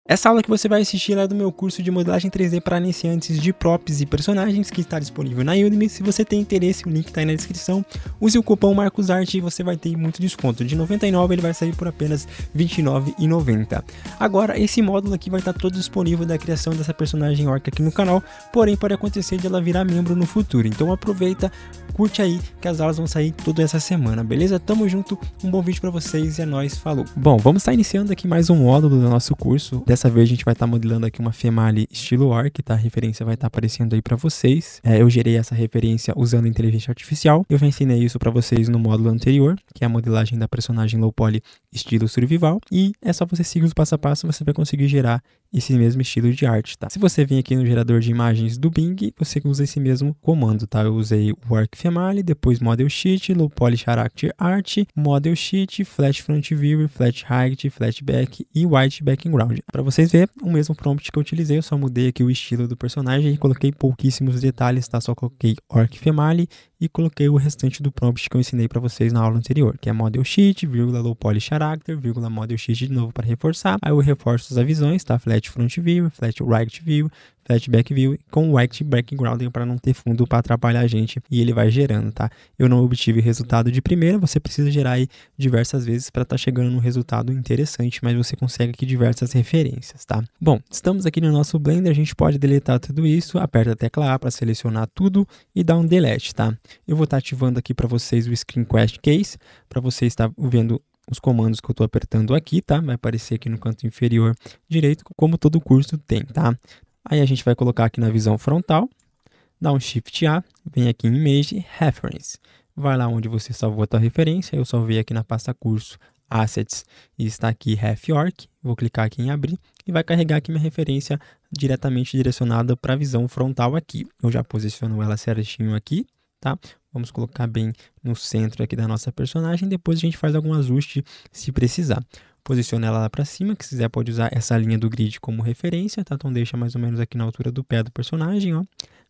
Essa aula que você vai assistir é do meu curso de modelagem 3D para iniciantes de props e personagens, que está disponível na Udemy. Se você tem interesse, o link está aí na descrição. Use o cupom MarcosArt e você vai ter muito desconto. De R$ 99 ele vai sair por apenas R$ 29,90. Agora, esse módulo aqui vai estar todo disponível da criação dessa personagem orc aqui no canal, porém pode acontecer de ela virar membro no futuro. Então aproveita, curte aí que as aulas vão sair toda essa semana, beleza? Tamo junto, um bom vídeo para vocês e é nóis, falou! Bom, vamos estar iniciando aqui mais um módulo do nosso curso. Dessa vez a gente vai estar modelando aqui uma Female estilo orc, tá? A referência vai estar aparecendo aí para vocês. Eu gerei essa referência usando inteligência artificial. Eu já ensinei isso para vocês no módulo anterior, que é a modelagem da personagem low poly estilo survival. E é só você seguir os passo a passo, você vai conseguir gerar esse mesmo estilo de arte, tá? Se você vir aqui no gerador de imagens do Bing, você usa esse mesmo comando, tá? Eu usei o Orc Female, depois Model Sheet, Low Poly Character Art, Model Sheet, Flat Front View, Flat Height, Flat Back e White Background. Para vocês verem, o mesmo prompt que eu utilizei, eu só mudei aqui o estilo do personagem e coloquei pouquíssimos detalhes, tá? Só coloquei Orc Female e coloquei o restante do prompt que eu ensinei para vocês na aula anterior, que é Model Sheet, vírgula Low Poly Character, vírgula Model Sheet de novo para reforçar. Aí eu reforço as visões, tá? Flat Front View, Flat Right View, Flat Back View com White Background para não ter fundo para atrapalhar a gente e ele vai gerando, tá? Eu não obtive resultado de primeira, você precisa gerar aí diversas vezes para estar chegando num resultado interessante, mas você consegue aqui diversas referências, tá? Bom, estamos aqui no nosso Blender, a gente pode deletar tudo isso, aperta a tecla A para selecionar tudo e dá um delete, tá? Eu vou estar ativando aqui para vocês o Screen Quest Case, para você estar vendo os comandos que eu estou apertando aqui, tá? Vai aparecer aqui no canto inferior direito, como todo curso tem, tá? Aí a gente vai colocar aqui na visão frontal, dá um Shift A, vem aqui em Image, Reference. Vai lá onde você salvou a tua referência, eu salvei aqui na pasta curso, Assets, e está aqui Ref Orc. Vou clicar aqui em abrir e vai carregar aqui minha referência diretamente direcionada para a visão frontal aqui. Eu já posiciono ela certinho aqui, tá? Vamos colocar bem no centro aqui da nossa personagem, depois a gente faz algum ajuste se precisar. Posiciona ela lá para cima, que se quiser pode usar essa linha do grid como referência, tá? Então deixa mais ou menos aqui na altura do pé do personagem, ó.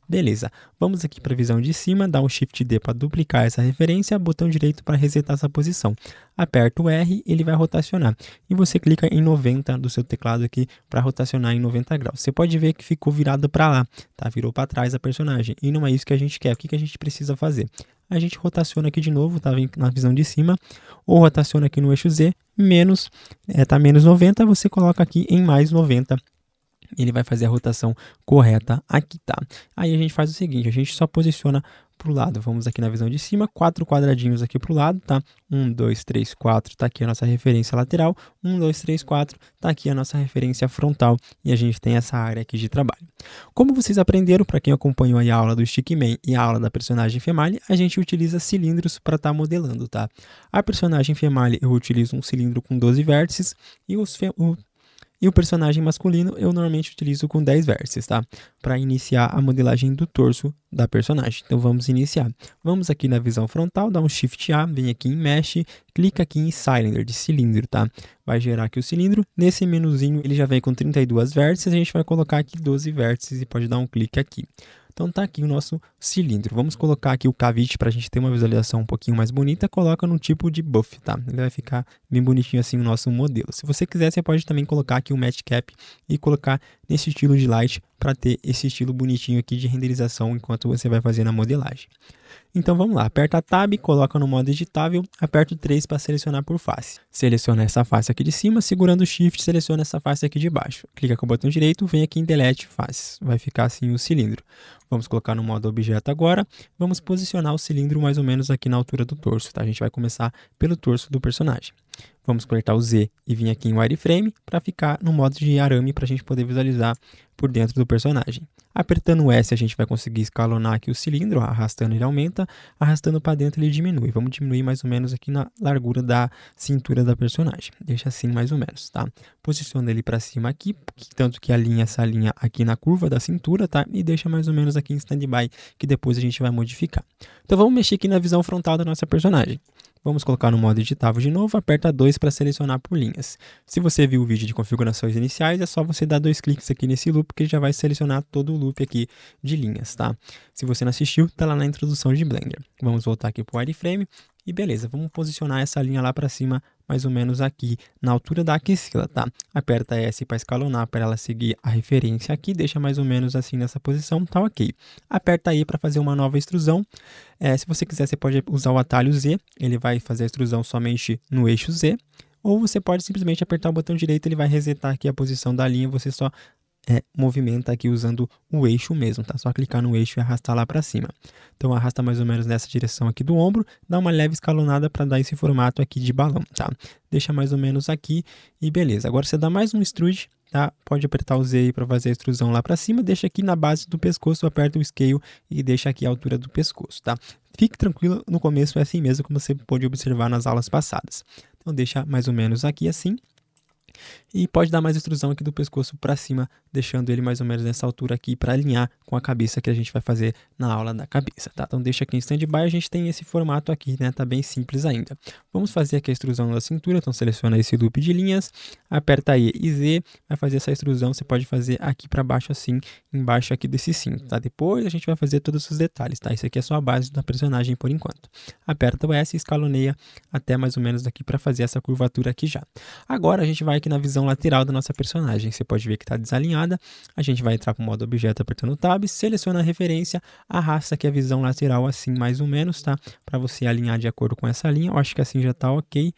Beleza, vamos aqui para a visão de cima, dá um Shift D para duplicar essa referência, botão direito para resetar essa posição. Aperta o R, ele vai rotacionar. E você clica em 90 do seu teclado aqui para rotacionar em 90 graus. Você pode ver que ficou virado para lá, tá? Virou para trás a personagem. E não é isso que a gente quer. O que a gente precisa fazer? A gente rotaciona aqui de novo, tá? Vem na visão de cima, ou rotaciona aqui no eixo Z, menos 90, você coloca aqui em mais 90. Ele vai fazer a rotação correta aqui, tá? Aí a gente faz o seguinte, a gente só posiciona para o lado. Vamos aqui na visão de cima, 4 quadradinhos aqui para o lado, tá? 1, 2, 3, 4, tá aqui a nossa referência lateral. 1, 2, 3, 4, tá aqui a nossa referência frontal. E a gente tem essa área aqui de trabalho. Como vocês aprenderam, para quem acompanhou aí a aula do Stickman e a aula da personagem Female, a gente utiliza cilindros para estar modelando, tá? A personagem Female eu utilizo um cilindro com 12 vértices e o personagem masculino eu normalmente utilizo com 10 vértices, tá? Para iniciar a modelagem do torso da personagem. Então vamos iniciar. Vamos aqui na visão frontal, dá um Shift A, vem aqui em Mesh, clica aqui em Cylinder, de cilindro, tá? Vai gerar aqui o cilindro. Nesse menuzinho ele já vem com 32 vértices, a gente vai colocar aqui 12 vértices e pode dar um clique aqui. Então tá aqui o nosso cilindro. Vamos colocar aqui o Cavite para a gente ter uma visualização um pouquinho mais bonita. Coloca no tipo de buff, tá? Ele vai ficar bem bonitinho assim o nosso modelo. Se você quiser, você pode também colocar aqui o Match Cap e colocar nesse estilo de light para ter esse estilo bonitinho aqui de renderização enquanto você vai fazer na modelagem. Então vamos lá, aperta a Tab, coloca no modo editável, aperta o 3 para selecionar por face. Seleciona essa face aqui de cima, segurando o Shift, seleciona essa face aqui de baixo. Clica com o botão direito, vem aqui em Delete Faces. Vai ficar assim o cilindro. Vamos colocar no modo objeto agora. Vamos posicionar o cilindro mais ou menos aqui na altura do torso, tá? A gente vai começar pelo torso do personagem. Vamos apertar o Z e vir aqui em Wireframe para ficar no modo de arame para a gente poder visualizar por dentro do personagem. Apertando o S a gente vai conseguir escalonar aqui o cilindro, ó, arrastando ele aumenta, arrastando para dentro ele diminui. Vamos diminuir mais ou menos aqui na largura da cintura da personagem. Deixa assim mais ou menos, tá? Posiciona ele para cima aqui, tanto que alinha essa linha aqui na curva da cintura, tá? E deixa mais ou menos aqui em standby, que depois a gente vai modificar. Então vamos mexer aqui na visão frontal da nossa personagem. Vamos colocar no modo editável de novo, aperta 2 para selecionar por linhas. Se você viu o vídeo de configurações iniciais, é só você dar 2 cliques aqui nesse loop, que ele já vai selecionar todo o loop aqui de linhas, tá? Se você não assistiu, tá lá na introdução de Blender. Vamos voltar aqui para o wireframe E beleza, vamos posicionar essa linha lá para cima, mais ou menos aqui na altura da axila, tá? Aperta S para escalonar, para ela seguir a referência aqui, deixa mais ou menos assim nessa posição, tá ok. Aperta aí para fazer uma nova extrusão. Se você quiser, você pode usar o atalho Z, ele vai fazer a extrusão somente no eixo Z, ou você pode simplesmente apertar o botão direito, ele vai resetar aqui a posição da linha, você só movimenta aqui usando o eixo mesmo, tá? Só clicar no eixo e arrastar lá para cima. Então arrasta mais ou menos nessa direção aqui do ombro, dá uma leve escalonada para dar esse formato aqui de balão, tá? Deixa mais ou menos aqui e beleza. Agora você dá mais um extrude, tá? Pode apertar o Z aí para fazer a extrusão lá para cima, deixa aqui na base do pescoço, aperta o scale e deixa aqui a altura do pescoço, tá? Fique tranquilo, no começo é assim mesmo, como você pôde observar nas aulas passadas. Então deixa mais ou menos aqui assim. E pode dar mais extrusão aqui do pescoço para cima, deixando ele mais ou menos nessa altura aqui para alinhar com a cabeça que a gente vai fazer na aula da cabeça, tá? Então deixa aqui em stand-by, a gente tem esse formato aqui, né? Tá bem simples ainda. Vamos fazer aqui a extrusão da cintura, então seleciona esse loop de linhas, aperta E e Z, vai fazer essa extrusão, você pode fazer aqui para baixo assim, embaixo aqui desse cinto, tá? Depois a gente vai fazer todos os detalhes, tá? Isso aqui é só a base da personagem por enquanto. Aperta o S e escaloneia até mais ou menos aqui para fazer essa curvatura aqui já. Agora a gente vai aqui na visão lateral da nossa personagem, você pode ver que está desalinhada, a gente vai entrar para o modo objeto apertando o Tab, seleciona a referência, arrasta aqui a visão lateral assim mais ou menos, tá? Para você alinhar de acordo com essa linha, eu acho que assim já está ok.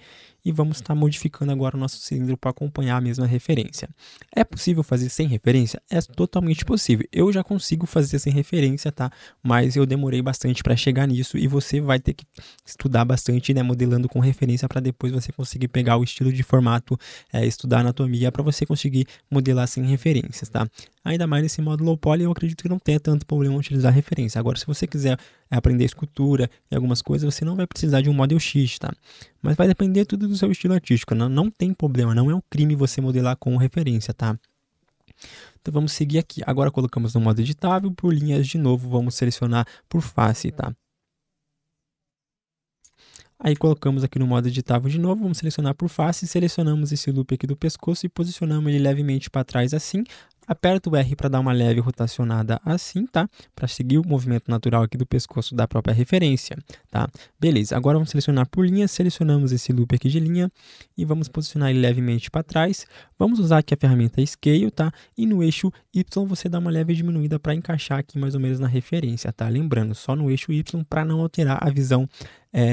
E vamos estar modificando agora o nosso cilindro para acompanhar a mesma referência. É possível fazer sem referência? É totalmente possível. Eu já consigo fazer sem referência, tá? Mas eu demorei bastante para chegar nisso e você vai ter que estudar bastante, né? Modelando com referência para depois você conseguir pegar o estilo de formato, estudar anatomia para você conseguir modelar sem referências, tá? Ainda mais nesse modo low poly, eu acredito que não tenha tanto problema utilizar referência. Agora, se você quiser aprender escultura e algumas coisas, você não vai precisar de um Model X, tá? Mas vai depender tudo do seu estilo artístico, não tem problema, não é um crime você modelar com referência, tá? Então vamos seguir aqui. Agora colocamos no modo editável, por linhas de novo, vamos selecionar por face, tá? Aí colocamos aqui no modo editável de novo, vamos selecionar por face, selecionamos esse loop aqui do pescoço e posicionamos ele levemente para trás assim. Aperta o R para dar uma leve rotacionada assim, tá? Para seguir o movimento natural aqui do pescoço da própria referência, tá? Beleza, agora vamos selecionar por linha, selecionamos esse loop aqui de linha e vamos posicionar ele levemente para trás. Vamos usar aqui a ferramenta Scale, tá? E no eixo Y você dá uma leve diminuída para encaixar aqui mais ou menos na referência, tá? Lembrando, só no eixo Y para não alterar a visão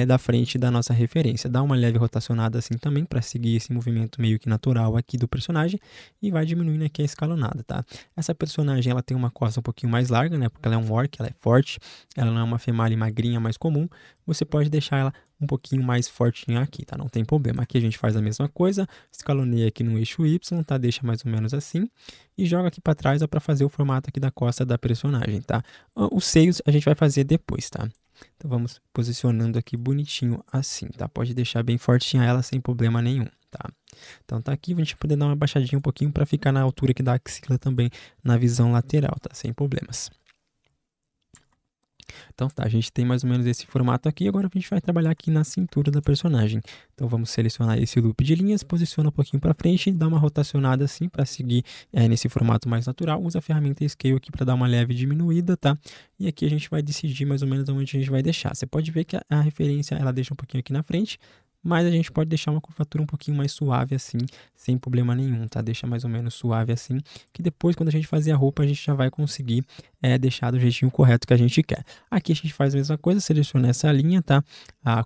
da frente da nossa referência. Dá uma leve rotacionada assim também para seguir esse movimento meio que natural aqui do personagem e vai diminuindo aqui a escalonada, tá? Essa personagem ela tem uma costa um pouquinho mais larga, né? Porque ela é um orc, ela é forte, ela não é uma female magrinha mais comum. Você pode deixar ela um pouquinho mais fortinha aqui, tá? Não tem problema. Aqui a gente faz a mesma coisa, escaloneia aqui no eixo Y, tá? Deixa mais ou menos assim e joga aqui para trás para fazer o formato aqui da costa da personagem, tá? Os seios a gente vai fazer depois, tá? Então vamos posicionando aqui bonitinho assim, tá? Pode deixar bem fortinha ela sem problema nenhum, tá? Então tá aqui, a gente vai poder dar uma baixadinha um pouquinho para ficar na altura aqui da axila também, na visão lateral, tá? Sem problemas. Então tá, a gente tem mais ou menos esse formato aqui, agora a gente vai trabalhar aqui na cintura da personagem. Então vamos selecionar esse loop de linhas, posiciona um pouquinho para frente, dá uma rotacionada assim para seguir nesse formato mais natural, usa a ferramenta Scale aqui para dar uma leve diminuída, tá? E aqui a gente vai decidir mais ou menos onde a gente vai deixar. Você pode ver que a referência ela deixa um pouquinho aqui na frente, mas a gente pode deixar uma curvatura um pouquinho mais suave assim, sem problema nenhum, tá? Deixa mais ou menos suave assim, que depois quando a gente fazer a roupa, a gente já vai conseguir deixar do jeitinho correto que a gente quer. Aqui a gente faz a mesma coisa, seleciona essa linha, tá?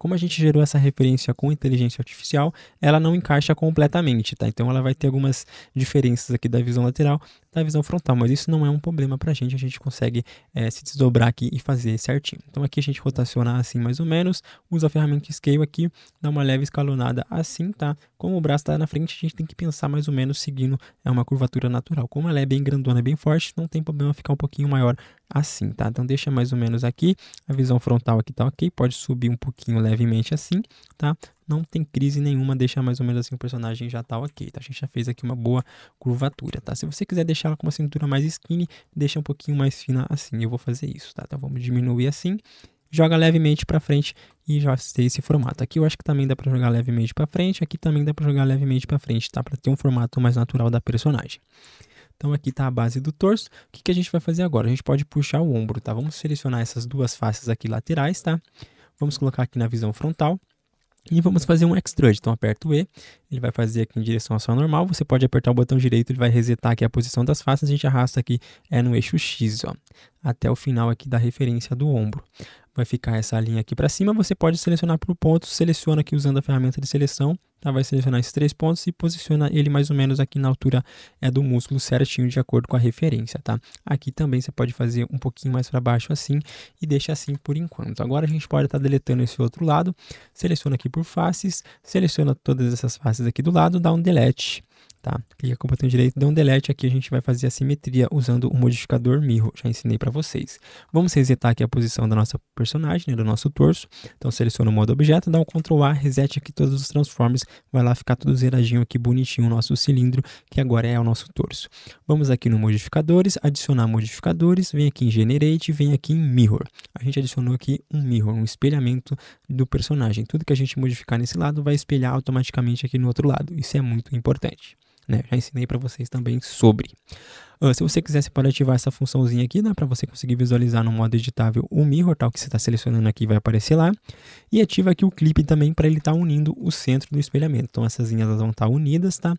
Como a gente gerou essa referência com inteligência artificial, ela não encaixa completamente, tá? Então ela vai ter algumas diferenças aqui da visão lateral, da visão frontal, mas isso não é um problema pra gente, a gente consegue se desdobrar aqui e fazer certinho. Então aqui a gente rotaciona assim mais ou menos, usa a ferramenta Scale aqui, dá uma leve escalonada assim, tá? Como o braço tá na frente, a gente tem que pensar mais ou menos seguindo uma curvatura natural. Como ela é bem grandona, bem forte, não tem problema ficar um pouquinho maior assim, tá? Então deixa mais ou menos aqui, a visão frontal aqui tá ok, pode subir um pouquinho levemente assim, tá? Não tem crise nenhuma, deixa mais ou menos assim, o personagem já tá ok, tá? A gente já fez aqui uma boa curvatura, tá? Se você quiser deixar ela com uma cintura mais skinny, deixa um pouquinho mais fina assim, eu vou fazer isso, tá? Então vamos diminuir assim, joga levemente para frente e já tem esse formato. Aqui eu acho que também dá para jogar levemente para frente, aqui também dá para jogar levemente para frente, tá? Para ter um formato mais natural da personagem. Então aqui está a base do torso. O que a gente vai fazer agora? A gente pode puxar o ombro, tá? Vamos selecionar essas duas faces aqui laterais, tá? Vamos colocar aqui na visão frontal. E vamos fazer um extrude, então aperta o E, ele vai fazer aqui em direção à sua normal, você pode apertar o botão direito, ele vai resetar aqui a posição das faces, a gente arrasta aqui no eixo X, ó, até o final aqui da referência do ombro. Vai ficar essa linha aqui para cima, você pode selecionar por pontos, seleciona aqui usando a ferramenta de seleção, tá? Vai selecionar esses 3 pontos e posiciona ele mais ou menos aqui na altura do músculo certinho de acordo com a referência, tá? Aqui também você pode fazer um pouquinho mais para baixo assim e deixa assim por enquanto. Agora a gente pode estar deletando esse outro lado, seleciona aqui por faces, seleciona todas essas faces aqui do lado, dá um delete. Tá? Clica com o botão direito, dá um delete, aqui a gente vai fazer a simetria usando o modificador Mirror, já ensinei para vocês. Vamos resetar aqui a posição da nossa personagem, né, do nosso torso, então seleciona o modo objeto, dá um Ctrl A, reset aqui todos os transforms, vai lá ficar tudo zeradinho aqui, bonitinho o nosso cilindro, que agora é o nosso torso. Vamos aqui no modificadores, adicionar modificadores, vem aqui em Generate, vem aqui em Mirror. A gente adicionou aqui um Mirror, um espelhamento do personagem. Tudo que a gente modificar nesse lado vai espelhar automaticamente aqui no outro lado, isso é muito importante. Né? Já ensinei para vocês também sobre. Se você quiser, você pode ativar essa funçãozinha aqui, né? Para você conseguir visualizar no modo editável o mirror, tal que você está selecionando aqui vai aparecer lá. E ativa aqui o clipe também para ele estar unindo o centro do espelhamento. Então essas linhas elas vão estar unidas, tá?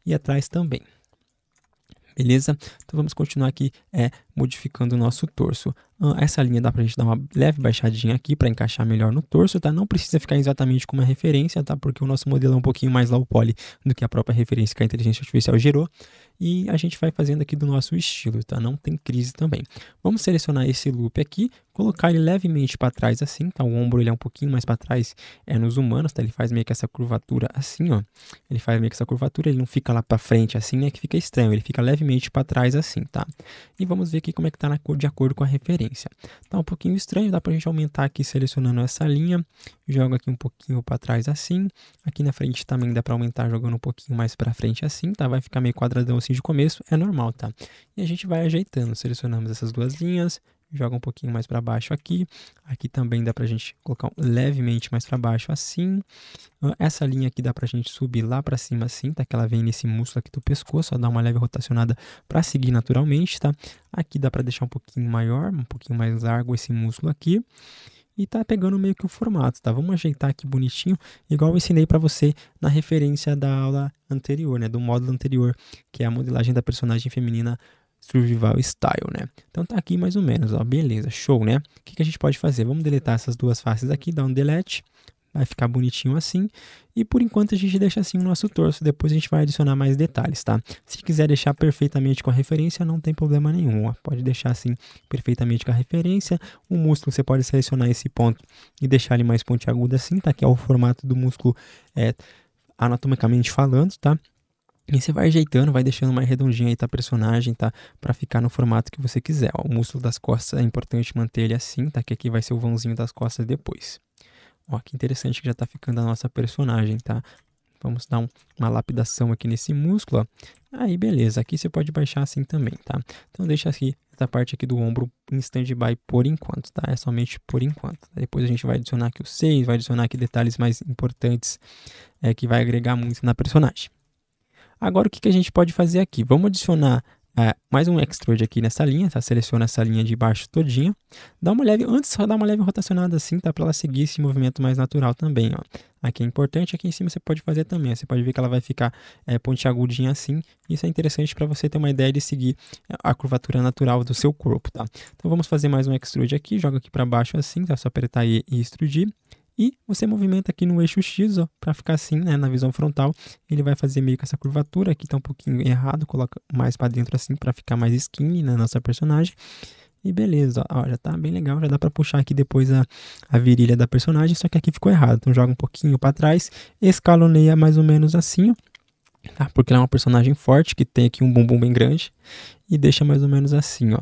E atrás também. Beleza? Então vamos continuar aqui modificando o nosso torso. Essa linha dá pra gente dar uma leve baixadinha aqui para encaixar melhor no torso, tá? Não precisa ficar exatamente como uma referência, tá? Porque o nosso modelo é um pouquinho mais low poly do que a própria referência que a inteligência artificial gerou. E a gente vai fazendo aqui do nosso estilo, tá? Não tem crise também. Vamos selecionar esse loop aqui, colocar ele levemente para trás assim, tá? O ombro ele é um pouquinho mais para trás nos humanos, tá? Ele faz meio que essa curvatura assim, ó. Ele faz meio que essa curvatura, ele não fica lá para frente assim, né? Que fica estranho, ele fica levemente para trás assim, tá? E vamos ver aqui como é que tá de acordo com a referência. Tá um pouquinho estranho, dá pra gente aumentar aqui selecionando essa linha, joga aqui um pouquinho para trás assim, aqui na frente também dá para aumentar jogando um pouquinho mais para frente assim, tá? Vai ficar meio quadradão assim de começo, é normal, tá? E a gente vai ajeitando, selecionamos essas duas linhas, joga um pouquinho mais para baixo aqui, aqui também dá pra gente colocar levemente mais para baixo assim, essa linha aqui dá pra gente subir lá para cima assim, tá? Que ela vem nesse músculo aqui do pescoço, só dá uma leve rotacionada para seguir naturalmente, tá? Aqui dá para deixar um pouquinho maior, um pouquinho mais largo esse músculo aqui, e tá pegando meio que o formato, tá? Vamos ajeitar aqui bonitinho, igual eu ensinei para você na referência da aula anterior, né? Do módulo anterior, que é a modelagem da personagem feminina Survival Style, né? Então tá aqui mais ou menos, ó, beleza, show, né? O que a gente pode fazer? Vamos deletar essas duas faces aqui, dar um delete, vai ficar bonitinho assim, e por enquanto a gente deixa assim o nosso torso, depois a gente vai adicionar mais detalhes, tá? Se quiser deixar perfeitamente com a referência, não tem problema nenhum, ó. Pode deixar assim perfeitamente com a referência, o músculo você pode selecionar esse ponto e deixar ele mais pontiagudo assim, tá? Que é o formato do músculo anatomicamente falando, tá? E você vai ajeitando, vai deixando mais redondinho aí tá, a personagem, tá? Pra ficar no formato que você quiser, ó. O músculo das costas é importante manter ele assim, tá? Que aqui vai ser o vãozinho das costas depois. Ó, que interessante que já tá ficando a nossa personagem, tá? Vamos dar uma lapidação aqui nesse músculo, ó. Aí, beleza. Aqui você pode baixar assim também, tá? Então, deixa aqui essa parte aqui do ombro em stand-by por enquanto, tá? É somente por enquanto. Depois a gente vai adicionar aqui os seios, vai adicionar aqui detalhes mais importantes que vai agregar muito na personagem. Agora, o que a gente pode fazer aqui? Vamos adicionar mais um extrude aqui nessa linha, tá? Seleciona essa linha de baixo todinha. Dá uma leve, antes só dá uma leve rotacionada assim, tá? Para ela seguir esse movimento mais natural também, ó. Aqui é importante, aqui em cima você pode fazer também. Você pode ver que ela vai ficar pontiagudinha assim. Isso é interessante para você ter uma ideia de seguir a curvatura natural do seu corpo, tá? Então vamos fazer mais um extrude aqui, joga aqui para baixo assim, tá? Só apertar E e extrudir. E você movimenta aqui no eixo X, ó, para ficar assim, né, na visão frontal. Ele vai fazer meio que essa curvatura, aqui tá um pouquinho errado, coloca mais para dentro assim, para ficar mais skinny na nossa personagem. E beleza, ó, já tá bem legal, já dá para puxar aqui depois a virilha da personagem, só que aqui ficou errado. Então joga um pouquinho para trás, escaloneia mais ou menos assim, ó, tá? Porque ela é uma personagem forte, que tem aqui um bumbum bem grande, e deixa mais ou menos assim, ó.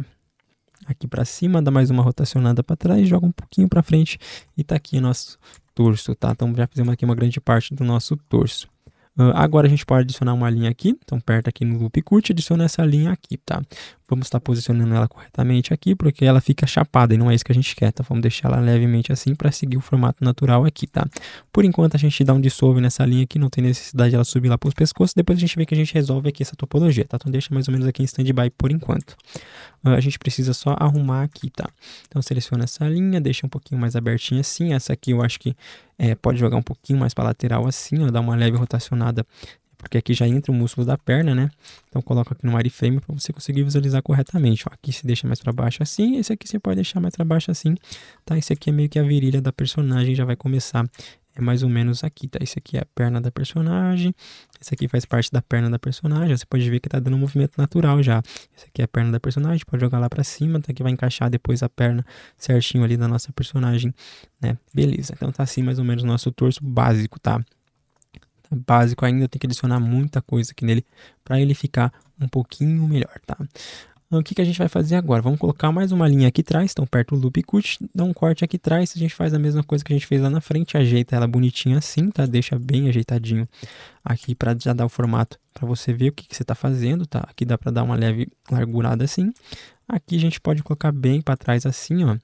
Aqui para cima, dá mais uma rotacionada para trás, joga um pouquinho para frente e tá aqui o nosso torso, tá? Então já fizemos aqui uma grande parte do nosso torso. Agora a gente pode adicionar uma linha aqui, então aperta aqui no loop curte, adiciona essa linha aqui, tá? Vamos estar posicionando ela corretamente aqui, porque ela fica chapada e não é isso que a gente quer, então vamos deixar ela levemente assim para seguir o formato natural aqui, tá? Por enquanto a gente dá um dissolve nessa linha aqui, não tem necessidade de ela subir lá para os pescoços, depois a gente vê que a gente resolve aqui essa topologia, tá? Então deixa mais ou menos aqui em stand-by por enquanto. a gente precisa só arrumar aqui, tá? Então seleciona essa linha, deixa um pouquinho mais abertinha assim. Essa aqui eu acho que pode jogar um pouquinho mais para lateral assim, ó, dar uma leve rotacionada, porque aqui já entra o músculo da perna, né? Então coloca aqui no wireframe para você conseguir visualizar corretamente. Ó, aqui se deixa mais para baixo assim, esse aqui você pode deixar mais para baixo assim, tá? Esse aqui é meio que a virilha da personagem, já vai começar mais ou menos aqui, tá? Esse aqui é a perna da personagem, esse aqui faz parte da perna da personagem, você pode ver que tá dando um movimento natural já. Esse aqui é a perna da personagem, pode jogar lá para cima, tá? Que vai encaixar depois a perna certinho ali da nossa personagem, né? Beleza, então tá assim mais ou menos o nosso torso básico, tá? Básico ainda, tem que adicionar muita coisa aqui nele para ele ficar um pouquinho melhor, tá? Então, o que a gente vai fazer agora? Vamos colocar mais uma linha aqui atrás, então perto do loop cut, dá um corte aqui atrás, a gente faz a mesma coisa que a gente fez lá na frente, ajeita ela bonitinha assim, tá? Deixa bem ajeitadinho aqui para já dar o formato para você ver o que você está fazendo, tá? Aqui dá para dar uma leve largurada assim. Aqui a gente pode colocar bem para trás assim, ó,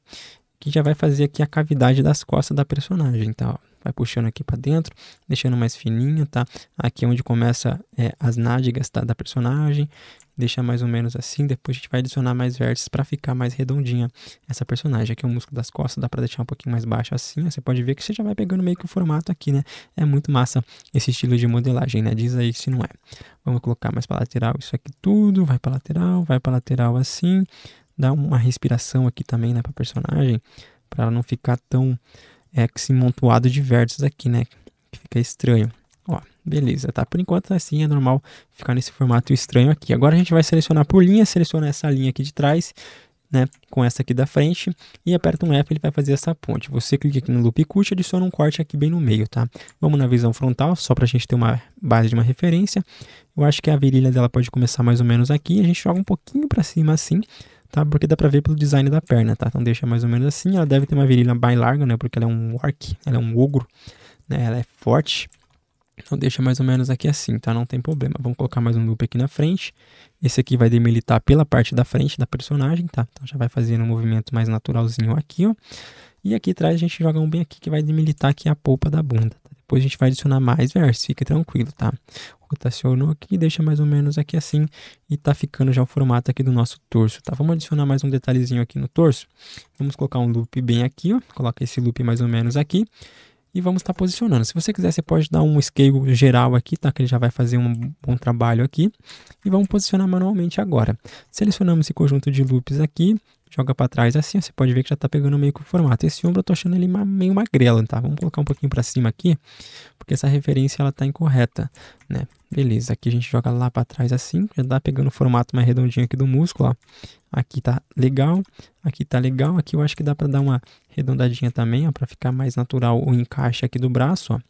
que já vai fazer aqui a cavidade das costas da personagem, tá? Ó. Vai puxando aqui para dentro, deixando mais fininho, tá? Aqui é onde começa as nádegas, tá? Da personagem. Deixa mais ou menos assim. Depois a gente vai adicionar mais vértices para ficar mais redondinha essa personagem. Aqui é o músculo das costas, dá para deixar um pouquinho mais baixo assim. Você pode ver que você já vai pegando meio que o formato aqui, né? É muito massa esse estilo de modelagem, né? Diz aí se não é. Vamos colocar mais para lateral isso aqui tudo. Vai para lateral assim. Dá uma respiração aqui também, né? Para personagem, para ela não ficar tão esse montuado de vértices aqui, né? Que fica estranho. Ó, beleza, tá? Por enquanto assim é normal ficar nesse formato estranho aqui. Agora a gente vai selecionar por linha, seleciona essa linha aqui de trás, né? Com essa aqui da frente e aperta um F, ele vai fazer essa ponte. Você clica aqui no loop cut e adiciona um corte aqui bem no meio, tá? Vamos na visão frontal, só pra gente ter uma base de uma referência. Eu acho que a virilha dela pode começar mais ou menos aqui. A gente joga um pouquinho pra cima assim, tá? Porque dá pra ver pelo design da perna, tá? Então deixa mais ou menos assim. Ela deve ter uma virilha bem larga, né? Porque ela é um orc, ela é um ogro, né? Ela é forte. Então deixa mais ou menos aqui assim, tá? Não tem problema. Vamos colocar mais um loop aqui na frente. Esse aqui vai demilitar pela parte da frente da personagem, tá? Então já vai fazendo um movimento mais naturalzinho aqui, ó. E aqui atrás a gente joga um bem aqui que vai demilitar aqui a polpa da bunda, tá? Depois a gente vai adicionar mais vértices, fica tranquilo, tá? Rotacionou aqui, deixa mais ou menos aqui assim e tá ficando já o formato aqui do nosso torso, tá? Vamos adicionar mais um detalhezinho aqui no torso. Vamos colocar um loop bem aqui, ó. Coloca esse loop mais ou menos aqui. E vamos estar posicionando. Se você quiser, você pode dar um scale geral aqui, tá? Que ele já vai fazer um bom trabalho aqui. E vamos posicionar manualmente agora. Selecionamos esse conjunto de loops aqui, joga para trás assim, você pode ver que já tá pegando meio que o formato. Esse ombro eu tô achando ele meio magrelo, tá? Vamos colocar um pouquinho para cima aqui, porque essa referência ela tá incorreta, né? Beleza, aqui a gente joga lá para trás assim, já dá pegando o formato mais redondinho aqui do músculo, ó. Aqui tá legal, aqui eu acho que dá para dar uma arredondadinha também, ó, para ficar mais natural o encaixe aqui do braço, ó.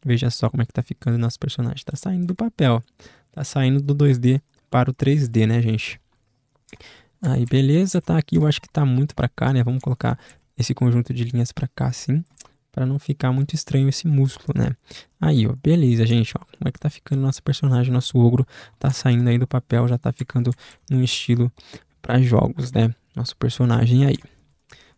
Veja só como é que tá ficando o nosso personagem, tá saindo do papel, tá saindo do 2D para o 3D, né, gente? Aí, beleza, tá aqui, eu acho que tá muito para cá, né? Vamos colocar esse conjunto de linhas para cá, assim, para não ficar muito estranho esse músculo, né? Aí, ó, beleza, gente, ó, como é que tá ficando nosso personagem, nosso ogro, tá saindo aí do papel, já tá ficando num estilo para jogos, né? Nosso personagem aí.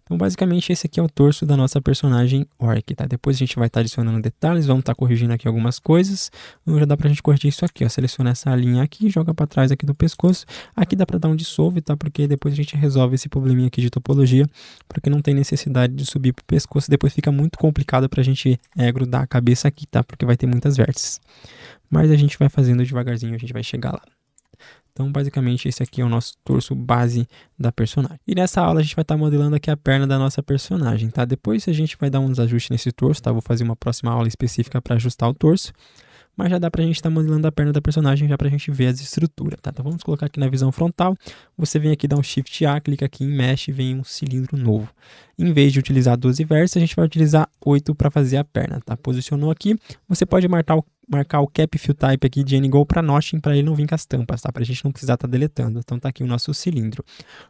Então, basicamente, esse aqui é o torso da nossa personagem orc, tá? Depois a gente vai estar adicionando detalhes, vamos estar corrigindo aqui algumas coisas. Já dá pra gente corrigir isso aqui, ó. Seleciona essa linha aqui, joga pra trás aqui do pescoço. Aqui dá pra dar um dissolve, tá? Porque depois a gente resolve esse probleminha aqui de topologia, porque não tem necessidade de subir pro pescoço. Depois fica muito complicado pra gente grudar a cabeça aqui, tá? Porque vai ter muitas vértices. Mas a gente vai fazendo devagarzinho, a gente vai chegar lá. Então, basicamente, esse aqui é o nosso torso base da personagem. E nessa aula a gente vai estar modelando aqui a perna da nossa personagem, tá? Depois a gente vai dar uns ajustes nesse torso, tá? Vou fazer uma próxima aula específica para ajustar o torso. Mas já dá pra gente estar modelando a perna da personagem, já pra gente ver as estruturas, tá? Então vamos colocar aqui na visão frontal. Você vem aqui, dá um Shift A, clica aqui em Mesh e vem um cilindro novo. Em vez de utilizar 12 vértices, a gente vai utilizar 8 para fazer a perna, tá? Posicionou aqui, você pode marcar o Cap Fill Type aqui de N-Go para Notching, para ele não vir com as tampas, tá? Para a gente não precisar estar deletando. Então tá aqui o nosso cilindro.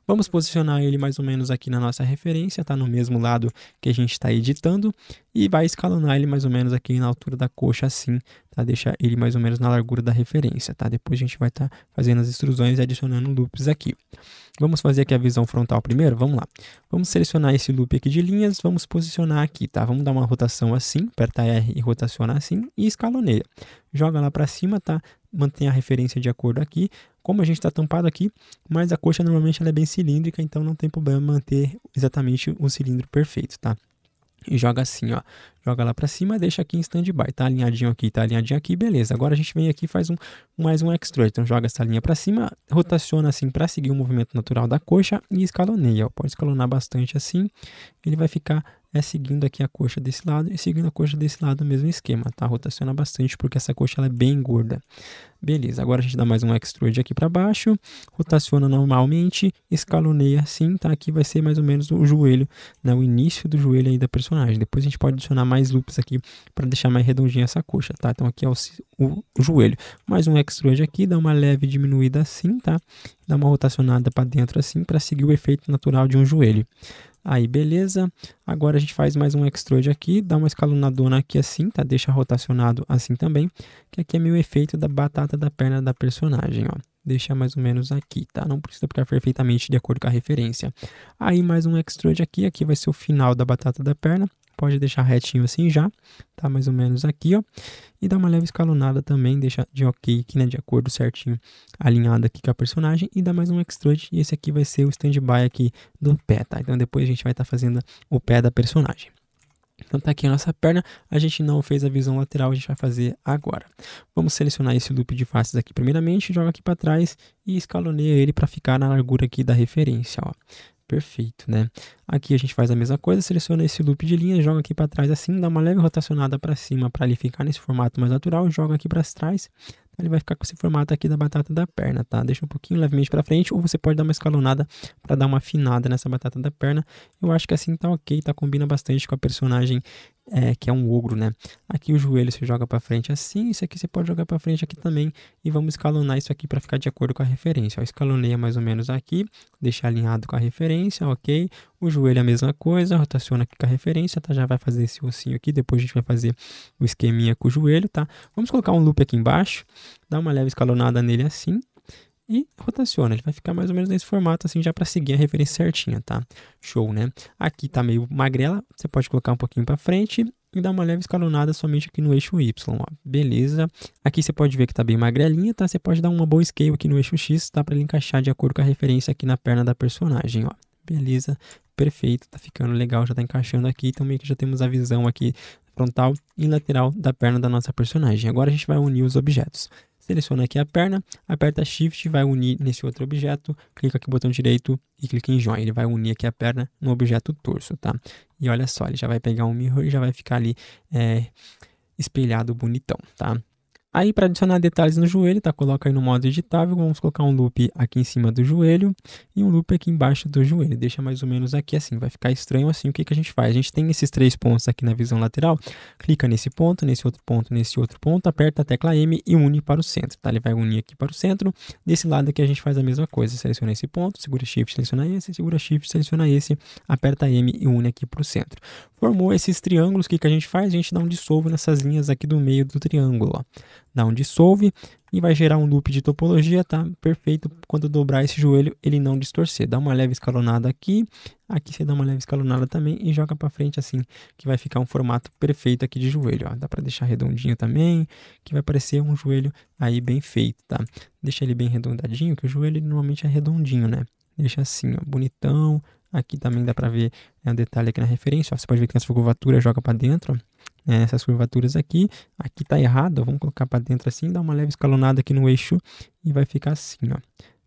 Vamos posicionar ele mais ou menos aqui na nossa referência, tá? No mesmo lado que a gente está editando. E vai escalonar ele mais ou menos aqui na altura da coxa assim, tá? Deixa ele mais ou menos na largura da referência, tá? Depois a gente vai estar fazendo as extrusões e adicionando loops aqui. Vamos fazer aqui a visão frontal primeiro? Vamos lá. Vamos selecionar esse loop aqui de linhas, vamos posicionar aqui, tá? Vamos dar uma rotação assim, aperta R e rotaciona assim e escaloneia. Joga lá para cima, tá? Mantém a referência de acordo aqui. Como a gente está tampado aqui, mas a coxa normalmente ela é bem cilíndrica, então não tem problema manter exatamente o cilindro perfeito, tá? E joga assim, ó, joga lá para cima, deixa aqui em standby, tá alinhadinho aqui, beleza. Agora a gente vem aqui e faz mais um extrude, então joga essa linha para cima, rotaciona assim para seguir o movimento natural da coxa e escaloneia, ó. Pode escalonar bastante assim, ele vai ficar seguindo aqui a coxa desse lado e seguindo a coxa desse lado no mesmo esquema, tá? Rotaciona bastante porque essa coxa ela é bem gorda. Beleza, agora a gente dá mais um extrude aqui para baixo, rotaciona normalmente, escaloneia assim, tá? Aqui vai ser mais ou menos o joelho, né? O início do joelho aí da personagem. Depois a gente pode adicionar mais loops aqui para deixar mais redondinha essa coxa, tá? Então aqui é o joelho. Mais um extrude aqui, dá uma leve diminuída assim, tá? Dá uma rotacionada para dentro assim, para seguir o efeito natural de um joelho. Aí, beleza. Agora a gente faz mais um extrude aqui, dá uma escalonadona aqui assim, tá? Deixa rotacionado assim também, que aqui é meio efeito da batata da perna da personagem, ó. Deixa mais ou menos aqui, tá? Não precisa ficar perfeitamente de acordo com a referência. Aí, mais um extrude aqui vai ser o final da batata da perna. Pode deixar retinho assim já, tá? Mais ou menos aqui, ó. E dá uma leve escalonada também, deixa de ok aqui, né? De acordo certinho, alinhado aqui com a personagem. E dá mais um extrude, e esse aqui vai ser o standby aqui do pé, tá? Então depois a gente vai estar fazendo o pé da personagem. Então tá aqui a nossa perna, a gente não fez a visão lateral, a gente vai fazer agora. Vamos selecionar esse loop de faces aqui primeiramente, joga aqui para trás e escaloneia ele para ficar na largura aqui da referência, ó. Perfeito, né? Aqui a gente faz a mesma coisa, seleciona esse loop de linha, joga aqui para trás assim, dá uma leve rotacionada para cima para ele ficar nesse formato mais natural, joga aqui para trás, ele vai ficar com esse formato aqui da batata da perna, tá? Deixa um pouquinho levemente para frente, ou você pode dar uma escalonada para dar uma afinada nessa batata da perna. Eu acho que assim tá ok, tá? Combina bastante com a personagem que é um ogro, né? Aqui o joelho você joga para frente assim, isso aqui você pode jogar para frente aqui também, e vamos escalonar isso aqui para ficar de acordo com a referência, ó. Escaloneia mais ou menos aqui, deixa alinhado com a referência, ok? O joelho é a mesma coisa, rotaciona aqui com a referência, tá? Já vai fazer esse ossinho aqui, depois a gente vai fazer o esqueminha com o joelho, tá? Vamos colocar um loop aqui embaixo, dá uma leve escalonada nele assim, e rotaciona, ele vai ficar mais ou menos nesse formato assim, já para seguir a referência certinha, tá? Show, né? Aqui tá meio magrela, você pode colocar um pouquinho para frente e dar uma leve escalonada somente aqui no eixo Y, ó. Beleza? Aqui você pode ver que tá bem magrelinha, tá? Você pode dar uma boa scale aqui no eixo X, tá? Para ele encaixar de acordo com a referência aqui na perna da personagem, ó. Beleza? Perfeito, tá ficando legal, já tá encaixando aqui, então meio que já temos a visão aqui frontal e lateral da perna da nossa personagem. Agora a gente vai unir os objetos. Seleciona aqui a perna, aperta Shift, vai unir nesse outro objeto, clica aqui no botão direito e clica em Join. Ele vai unir aqui a perna no objeto torso, tá? E olha só, ele já vai pegar um mirror e já vai ficar ali espelhado bonitão, tá? Aí, para adicionar detalhes no joelho, tá? Coloca aí no modo editável, vamos colocar um loop aqui em cima do joelho e um loop aqui embaixo do joelho. Deixa mais ou menos aqui assim, vai ficar estranho assim. O que a gente faz? A gente tem esses 3 pontos aqui na visão lateral, clica nesse ponto, nesse outro ponto, aperta a tecla M e une para o centro, tá? Ele vai unir aqui para o centro. Desse lado aqui a gente faz a mesma coisa, seleciona esse ponto, segura Shift, seleciona esse, segura Shift, seleciona esse, aperta M e une aqui para o centro. Formou esses triângulos, o que a gente faz? A gente dá um dissolve nessas linhas aqui do meio do triângulo, ó. Dá um dissolve e vai gerar um loop de topologia, tá? Perfeito, quando dobrar esse joelho, ele não distorcer. Dá uma leve escalonada aqui, aqui você dá uma leve escalonada também e joga para frente assim, que vai ficar um formato perfeito aqui de joelho, ó. Dá para deixar redondinho também, que vai parecer um joelho aí bem feito, tá? Deixa ele bem redondadinho, que o joelho normalmente é redondinho, né? Deixa assim, ó, bonitão. Aqui também dá para ver um detalhe aqui na referência, ó. Você pode ver que nessa curvatura joga para dentro, ó. Essas curvaturas aqui tá errado, vamos colocar para dentro assim, dá uma leve escalonada aqui no eixo e vai ficar assim, ó.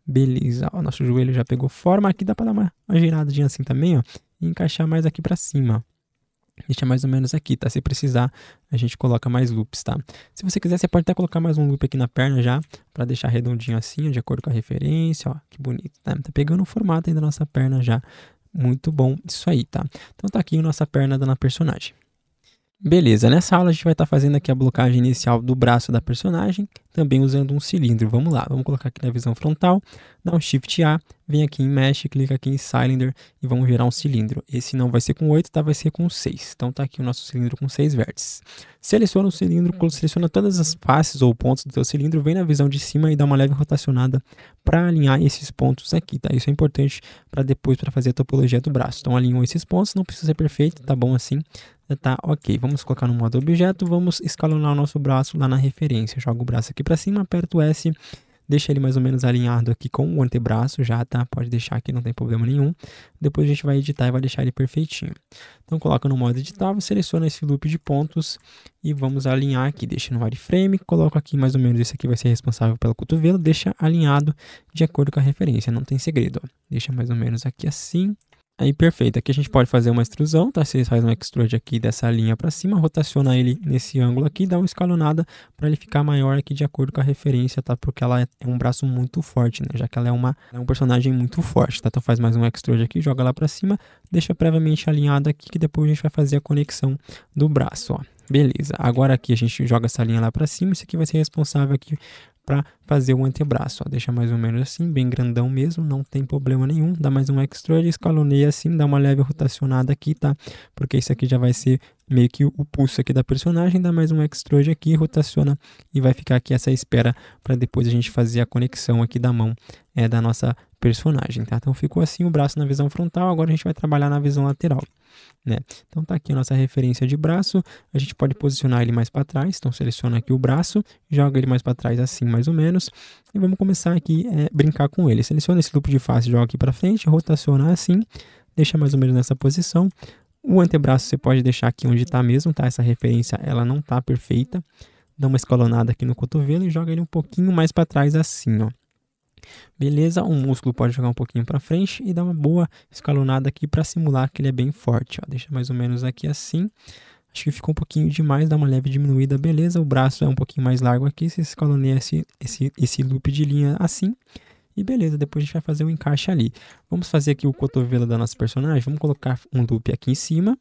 Beleza, ó, nosso joelho já pegou forma, aqui dá para dar uma giradinha assim também, ó, e encaixar mais aqui para cima, ó. Deixa mais ou menos aqui, tá? Se precisar, a gente coloca mais loops, tá? Se você quiser, você pode até colocar mais um loop aqui na perna já, para deixar redondinho assim, ó, de acordo com a referência, ó, que bonito, tá? Tá pegando o formato aí da nossa perna já, muito bom isso aí, tá? Então tá aqui a nossa perna da personagem. Beleza, nessa aula a gente vai estar fazendo aqui a blocagem inicial do braço da personagem, também usando um cilindro. Vamos lá, vamos colocar aqui na visão frontal, dá um Shift A, vem aqui em Mesh, clica aqui em Cylinder e vamos gerar um cilindro. Esse não vai ser com 8, tá? Vai ser com 6. Então tá aqui o nosso cilindro com 6 vértices. Seleciona o cilindro, seleciona todas as faces ou pontos do teu cilindro, vem na visão de cima e dá uma leve rotacionada para alinhar esses pontos aqui, tá? Isso é importante para depois, para fazer a topologia do braço. Então alinhou esses pontos, não precisa ser perfeito, tá bom assim? Tá ok, vamos colocar no modo objeto, vamos escalonar o nosso braço lá na referência. Joga o braço aqui para cima, aperta o S, deixa ele mais ou menos alinhado aqui com o antebraço já, tá? Pode deixar aqui, não tem problema nenhum. Depois a gente vai editar e vai deixar ele perfeitinho. Então coloca no modo editável, seleciona esse loop de pontos e vamos alinhar aqui. Deixa no wireframe, coloca aqui mais ou menos, esse aqui vai ser responsável pelo cotovelo, deixa alinhado de acordo com a referência, não tem segredo, ó. Deixa mais ou menos aqui assim. Aí, perfeito. Aqui a gente pode fazer uma extrusão, tá? Você faz um extrude aqui dessa linha para cima, rotaciona ele nesse ângulo aqui, dá uma escalonada para ele ficar maior aqui de acordo com a referência, tá? Porque ela é um braço muito forte, né? Já que ela é um personagem muito forte, tá? Então faz mais um extrude aqui, joga lá para cima, deixa previamente alinhado aqui, que depois a gente vai fazer a conexão do braço, ó. Beleza. Agora aqui a gente joga essa linha lá para cima, isso aqui vai ser responsável aqui para fazer o antebraço, ó. Deixa mais ou menos assim, bem grandão mesmo, não tem problema nenhum. Dá mais um extrude, escaloneia assim, dá uma leve rotacionada aqui, tá? Porque isso aqui já vai ser meio que o pulso aqui da personagem. Dá mais um extrude aqui, rotaciona e vai ficar aqui essa espera para depois a gente fazer a conexão aqui da mão da nossa personagem, tá? Então ficou assim o braço na visão frontal, agora a gente vai trabalhar na visão lateral, né? Então tá aqui a nossa referência de braço, a gente pode posicionar ele mais para trás, então seleciona aqui o braço, joga ele mais para trás assim mais ou menos, e vamos começar aqui brincar com ele. Seleciona esse loop de face, joga aqui para frente, rotaciona assim, deixa mais ou menos nessa posição. O antebraço você pode deixar aqui onde está mesmo, tá? Essa referência ela não tá perfeita, dá uma escalonada aqui no cotovelo e joga ele um pouquinho mais para trás assim, ó. Beleza, o músculo pode jogar um pouquinho para frente e dar uma boa escalonada aqui para simular que ele é bem forte, ó. Deixa mais ou menos aqui assim. Acho que ficou um pouquinho demais, dá uma leve diminuída, beleza. O braço é um pouquinho mais largo aqui, se escaloneia esse loop de linha assim. E beleza, depois a gente vai fazer o encaixe ali. Vamos fazer aqui o cotovelo da nossa personagem, vamos colocar um loop aqui em cima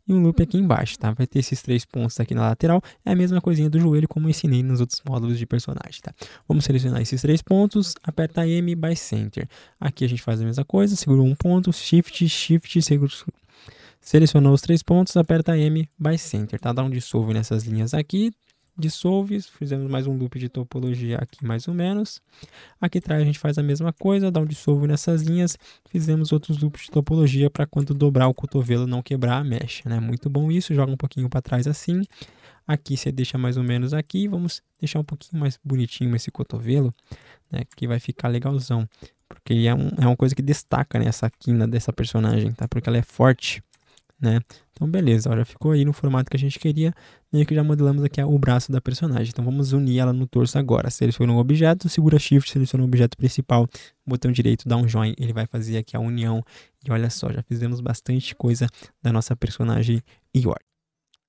e um loop aqui embaixo, tá? Vai ter esses 3 pontos aqui na lateral, é a mesma coisinha do joelho como eu ensinei nos outros módulos de personagem, tá? Vamos selecionar esses 3 pontos, aperta M by Center. Aqui a gente faz a mesma coisa, segura um ponto, Shift, selecionou os 3 pontos, aperta M by Center, tá? Dá um dissolve nessas linhas aqui, dissolve, fizemos mais um loop de topologia aqui mais ou menos. Aqui atrás a gente faz a mesma coisa, dá um dissolve nessas linhas, fizemos outros loops de topologia para quando dobrar o cotovelo não quebrar a mecha, né? Muito bom isso, joga um pouquinho para trás assim. Aqui você deixa mais ou menos aqui, vamos deixar um pouquinho mais bonitinho esse cotovelo, né? Que vai ficar legalzão, porque é uma coisa que destaca, né? Essa quina dessa personagem, tá? Porque ela é forte, né? Então beleza, ó, já ficou aí no formato que a gente queria, meio que já modelamos aqui o braço da personagem. Então vamos unir ela no torso agora. Seleciona um objeto, segura Shift, seleciona o objeto principal, botão direito, dá um join, ele vai fazer aqui a união. E olha só, já fizemos bastante coisa da nossa personagem Eeyore.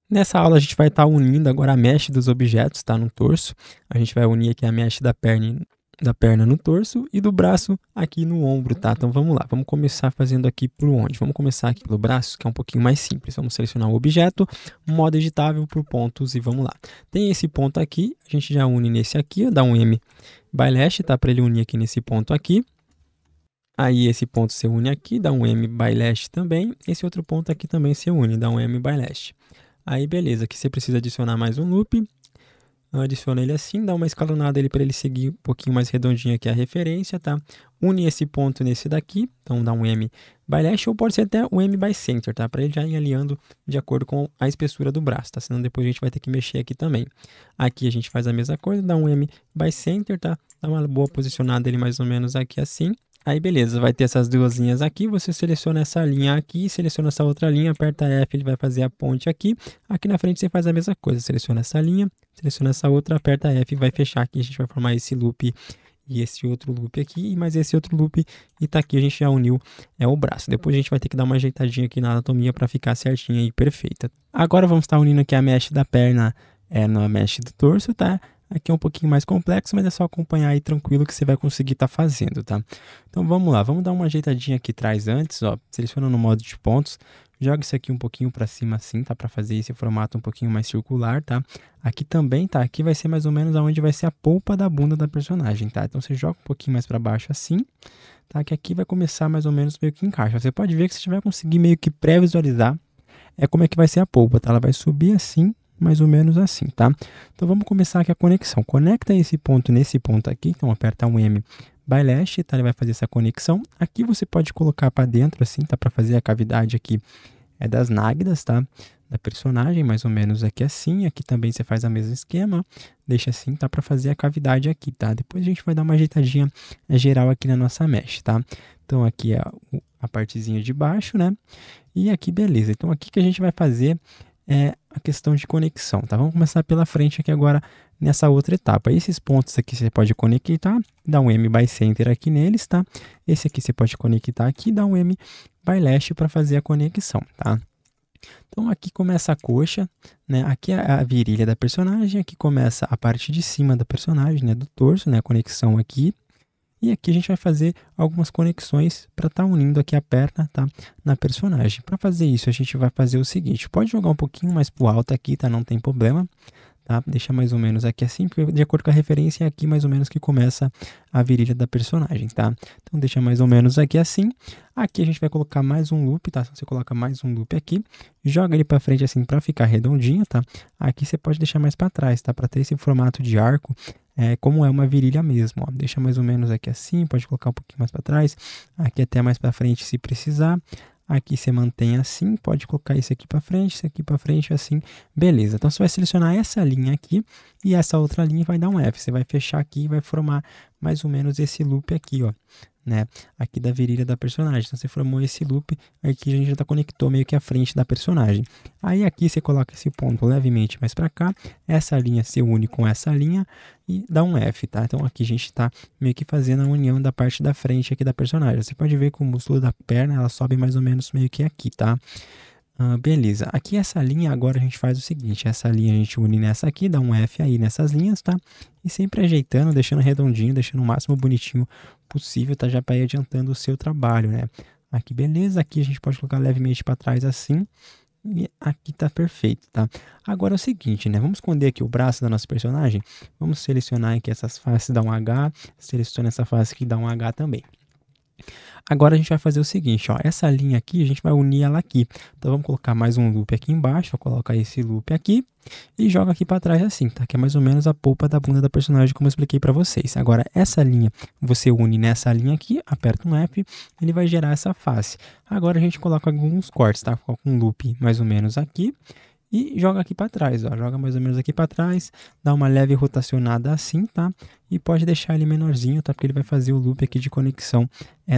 Nessa aula a gente vai estar unindo agora a mesh dos objetos, tá? No torso. A gente vai unir aqui a mesh da perna no torso e do braço aqui no ombro, tá? Então vamos lá, vamos começar fazendo aqui por onde? Vamos começar aqui pelo braço, que é um pouquinho mais simples. Vamos selecionar o objeto, modo editável por pontos e vamos lá. Tem esse ponto aqui, a gente já une nesse aqui, ó, dá um M by Lash, tá? Para ele unir aqui nesse ponto aqui. Aí esse ponto se une aqui, dá um M by Lash também. Esse outro ponto aqui também se une, dá um M by Lash. Aí beleza, aqui você precisa adicionar mais um loop. Adiciona ele assim, dá uma escalonada ele para ele seguir um pouquinho mais redondinho aqui a referência, tá? Une esse ponto nesse daqui, então dá um M by Lash ou pode ser até um M by Center, tá? Para ele já ir alinhando de acordo com a espessura do braço, tá? Senão depois a gente vai ter que mexer aqui também. Aqui a gente faz a mesma coisa, dá um M by Center, tá? Dá uma boa posicionada ele mais ou menos aqui assim. Aí beleza, vai ter essas duas linhas aqui, você seleciona essa linha aqui, seleciona essa outra linha, aperta F, ele vai fazer a ponte aqui. Aqui na frente você faz a mesma coisa, seleciona essa linha, seleciona essa outra, aperta F e vai fechar aqui. A gente vai formar esse loop e esse outro loop aqui, e mais esse outro loop, e tá aqui, a gente já uniu o braço. Depois a gente vai ter que dar uma ajeitadinha aqui na anatomia para ficar certinha e perfeita. Agora vamos estar unindo aqui a mesh da perna na mesh do torso, tá? Aqui é um pouquinho mais complexo, mas é só acompanhar aí tranquilo que você vai conseguir estar fazendo, tá? Então vamos lá, vamos dar uma ajeitadinha aqui atrás antes, ó. Seleciona no modo de pontos, joga isso aqui um pouquinho para cima assim, tá? Para fazer esse formato um pouquinho mais circular, tá? Aqui também, tá? Aqui vai ser mais ou menos aonde vai ser a polpa da bunda da personagem, tá? Então você joga um pouquinho mais para baixo assim, tá? Que aqui vai começar mais ou menos meio que encaixa. Você pode ver que você vai conseguir meio que pré-visualizar como é que vai ser a polpa, tá? Ela vai subir assim, mais ou menos assim, tá? Então vamos começar aqui a conexão. Conecta esse ponto nesse ponto aqui, então aperta um M by Lash, tá? Ele vai fazer essa conexão. Aqui você pode colocar para dentro assim, tá? Para fazer a cavidade aqui das nágdas, tá? da personagem, mais ou menos aqui assim. Aqui também você faz o mesmo esquema, deixa assim, tá? Para fazer a cavidade aqui, tá? Depois a gente vai dar uma ajeitadinha geral aqui na nossa mesh, tá? Então aqui é a partezinha de baixo, né? E aqui, beleza. Então aqui que a gente vai fazer a questão de conexão, tá? Vamos começar pela frente aqui agora nessa outra etapa. Esses pontos aqui você pode conectar, dá um M by center aqui neles, tá? Esse aqui você pode conectar aqui, dá um M by last para fazer a conexão, tá? Então aqui começa a coxa, né? Aqui é a virilha da personagem, aqui começa a parte de cima da personagem, né? Do torso, né? A conexão aqui. E aqui a gente vai fazer algumas conexões para estar unindo aqui a perna, tá? Na personagem. Para fazer isso, a gente vai fazer o seguinte, pode jogar um pouquinho mais pro alto aqui, tá? Não tem problema, tá? Deixa mais ou menos aqui assim, porque de acordo com a referência é aqui mais ou menos que começa a virilha da personagem, tá? Então deixa mais ou menos aqui assim. Aqui a gente vai colocar mais um loop, tá? Você coloca mais um loop aqui, joga ele para frente assim para ficar redondinho, tá? Aqui você pode deixar mais para trás, tá? Para ter esse formato de arco, como é uma virilha mesmo, ó. Deixa mais ou menos aqui assim, pode colocar um pouquinho mais para trás, aqui até mais para frente se precisar. Aqui você mantém assim, pode colocar isso aqui para frente, assim, beleza. Então você vai selecionar essa linha aqui e essa outra linha vai dar um F. Você vai fechar aqui e vai formar mais ou menos esse loop aqui, ó, né? Aqui da virilha da personagem. Então você formou esse loop, aqui a gente já conectou meio que a frente da personagem. Aí aqui você coloca esse ponto levemente mais para cá, essa linha se une com essa linha e dá um F, tá? Então aqui a gente está meio que fazendo a união da parte da frente aqui da personagem. Você pode ver que o músculo da perna, ela sobe mais ou menos meio que aqui, tá? Beleza, aqui essa linha agora a gente faz o seguinte, essa linha a gente une nessa aqui, dá um F aí nessas linhas, tá? E sempre ajeitando, deixando redondinho, deixando o máximo bonitinho possível, tá? Já para ir adiantando o seu trabalho, né? Aqui beleza, aqui a gente pode colocar levemente para trás assim, e aqui tá perfeito, tá? Agora é o seguinte, né? Vamos esconder aqui o braço da nossa personagem, vamos selecionar aqui essas faces, dá um H, seleciona essa face aqui, dá um H também. Agora a gente vai fazer o seguinte, ó, essa linha aqui, a gente vai unir ela aqui. Então vamos colocar mais um loop aqui embaixo, vou colocar esse loop aqui e joga aqui para trás assim, tá? Que é mais ou menos a polpa da bunda da personagem, como eu expliquei para vocês. Agora essa linha, você une nessa linha aqui, aperta um F, ele vai gerar essa face. Agora a gente coloca alguns cortes, tá? Coloca um loop mais ou menos aqui e joga aqui para trás, ó, joga mais ou menos aqui para trás, dá uma leve rotacionada assim, tá? E pode deixar ele menorzinho, tá? Porque ele vai fazer o loop aqui de conexão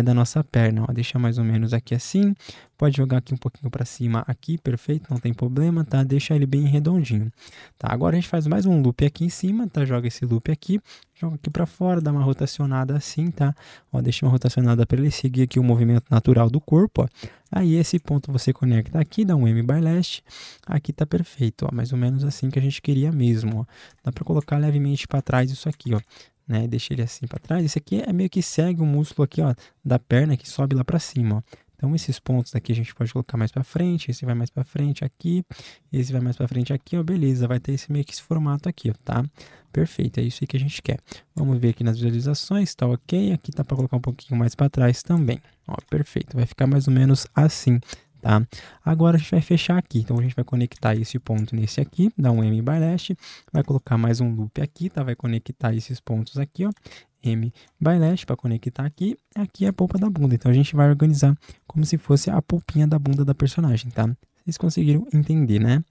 da nossa perna, ó. Deixa mais ou menos aqui assim, pode jogar aqui um pouquinho para cima aqui, perfeito, não tem problema, tá? Deixa ele bem redondinho, tá? Agora a gente faz mais um loop aqui em cima, tá? Joga esse loop aqui, joga aqui para fora, dá uma rotacionada assim, tá? Ó, deixa uma rotacionada para ele seguir aqui o movimento natural do corpo, ó. Aí esse ponto você conecta aqui, dá um M by last, aqui tá perfeito, ó, mais ou menos assim que a gente queria mesmo, ó. Dá para colocar levemente para trás isso aqui, ó, né? Deixa ele assim para trás. Esse aqui é meio que segue o músculo aqui, ó, da perna que sobe lá para cima, ó. Então esses pontos aqui a gente pode colocar mais para frente, esse vai mais para frente aqui, esse vai mais para frente aqui, ó, beleza, vai ter esse meio que esse formato aqui, ó, tá? Perfeito, é isso aí que a gente quer. Vamos ver aqui nas visualizações, tá ok? Aqui tá para colocar um pouquinho mais para trás também, ó, perfeito, vai ficar mais ou menos assim, tá? Agora a gente vai fechar aqui, então a gente vai conectar esse ponto nesse aqui, dá um M by last, vai colocar mais um loop aqui, tá? Vai conectar esses pontos aqui, ó, M by last para conectar aqui, aqui é a polpa da bunda, então a gente vai organizar como se fosse a polpinha da bunda da personagem, tá? Vocês conseguiram entender, né?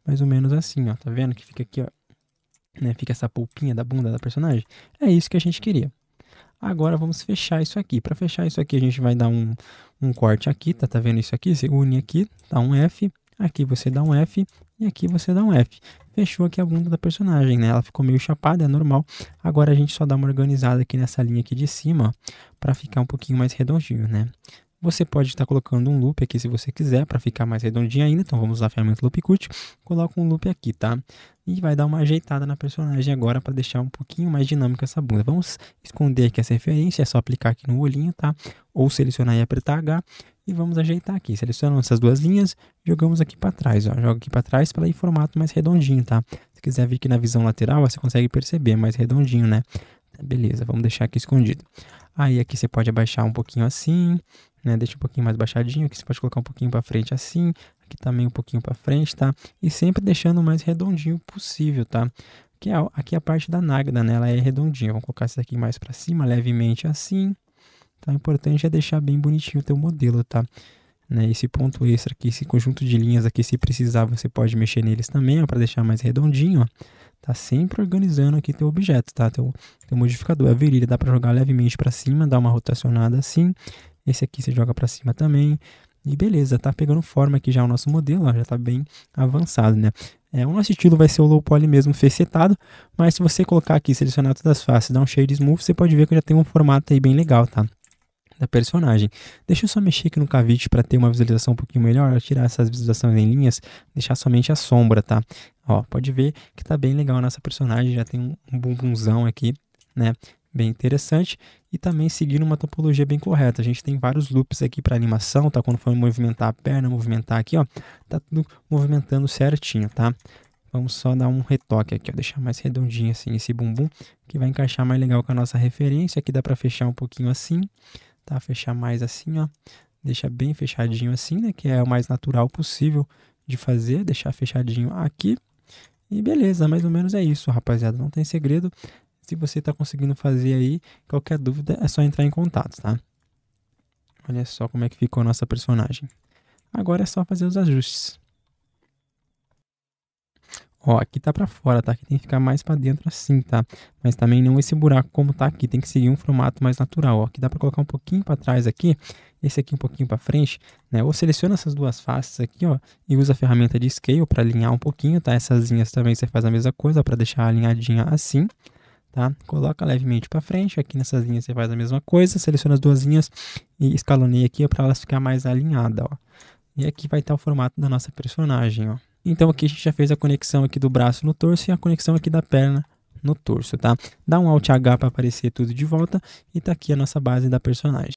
Mais ou menos assim, ó, tá vendo que fica aqui, ó, né? Fica essa polpinha da bunda da personagem, é isso que a gente queria. Agora vamos fechar isso aqui. Para fechar isso aqui, a gente vai dar um corte aqui, tá vendo isso aqui? Você une aqui, dá um F, aqui você dá um F e aqui você dá um F. Fechou aqui a bunda da personagem, né? Ela ficou meio chapada, é normal. Agora a gente só dá uma organizada aqui nessa linha aqui de cima, para ficar um pouquinho mais redondinho, né? Você pode estar colocando um loop aqui se você quiser, para ficar mais redondinho ainda. Então vamos usar a ferramenta Loop Cut. Coloca um loop aqui, tá? E vai dar uma ajeitada na personagem agora para deixar um pouquinho mais dinâmica essa bunda. Vamos esconder aqui essa referência, é só aplicar aqui no olhinho, tá? Ou selecionar e apertar H. E vamos ajeitar aqui. Selecionamos essas duas linhas, jogamos aqui para trás, ó. Joga aqui para trás para ir em formato mais redondinho, tá? Se quiser vir aqui na visão lateral, você consegue perceber, mais redondinho, né? Beleza, vamos deixar aqui escondido. Aí aqui você pode abaixar um pouquinho assim, né? Deixa um pouquinho mais baixadinho, aqui você pode colocar um pouquinho para frente assim, aqui também um pouquinho para frente, tá? E sempre deixando o mais redondinho possível, tá? Aqui a parte da nágada, né? Ela é redondinha. Vamos colocar isso aqui mais para cima, levemente assim. Tá? O importante é deixar bem bonitinho o teu modelo, tá? né? Esse ponto extra aqui, esse conjunto de linhas aqui, se precisar, você pode mexer neles também, ó, para deixar mais redondinho, ó. Tá sempre organizando aqui teu objeto, tá? Teu modificador. A virilha dá para jogar levemente para cima, dar uma rotacionada assim. Esse aqui você joga para cima também. E beleza, tá pegando forma aqui já o nosso modelo, ó, já tá bem avançado, né? O nosso estilo vai ser o low poly mesmo, facetado, mas se você colocar aqui, selecionar todas as faces, dar um shade smooth, você pode ver que já tem um formato aí bem legal, tá? Da personagem. Deixa eu só mexer aqui no Kavid para ter uma visualização um pouquinho melhor, tirar essas visualizações em linhas, deixar somente a sombra, tá? Ó, pode ver que tá bem legal a nossa personagem, já tem um bumbumzão aqui, né? Bem interessante e também seguindo uma topologia bem correta. A gente tem vários loops aqui para animação, tá? Quando for movimentar a perna, movimentar aqui, ó, tá tudo movimentando certinho, tá? Vamos só dar um retoque aqui, ó, deixar mais redondinho assim esse bumbum, que vai encaixar mais legal com a nossa referência. Aqui dá para fechar um pouquinho assim, tá? Fechar mais assim, ó. Deixa bem fechadinho assim, né? Que é o mais natural possível de fazer. Deixar fechadinho aqui. E beleza, mais ou menos é isso, rapaziada. Não tem segredo. Se você tá conseguindo fazer aí, qualquer dúvida é só entrar em contato, tá? Olha só como é que ficou a nossa personagem. Agora é só fazer os ajustes. Ó, aqui tá pra fora, tá? Aqui tem que ficar mais pra dentro assim, tá? Mas também não esse buraco como tá aqui, tem que seguir um formato mais natural, ó. Aqui dá pra colocar um pouquinho pra trás aqui, esse aqui um pouquinho pra frente, né? Ou seleciona essas duas faces aqui, ó, e usa a ferramenta de Scale pra alinhar um pouquinho, tá? Essas linhas também você faz a mesma coisa, pra deixar alinhadinha assim, tá? Coloca levemente pra frente, aqui nessas linhas você faz a mesma coisa, seleciona as duas linhas e escaloneia aqui, ó, pra elas ficar mais alinhadas, ó. E aqui vai estar o formato da nossa personagem, ó. Então aqui a gente já fez a conexão aqui do braço no torso e a conexão aqui da perna no torso, tá? Dá um Alt H para aparecer tudo de volta e tá aqui a nossa base da personagem.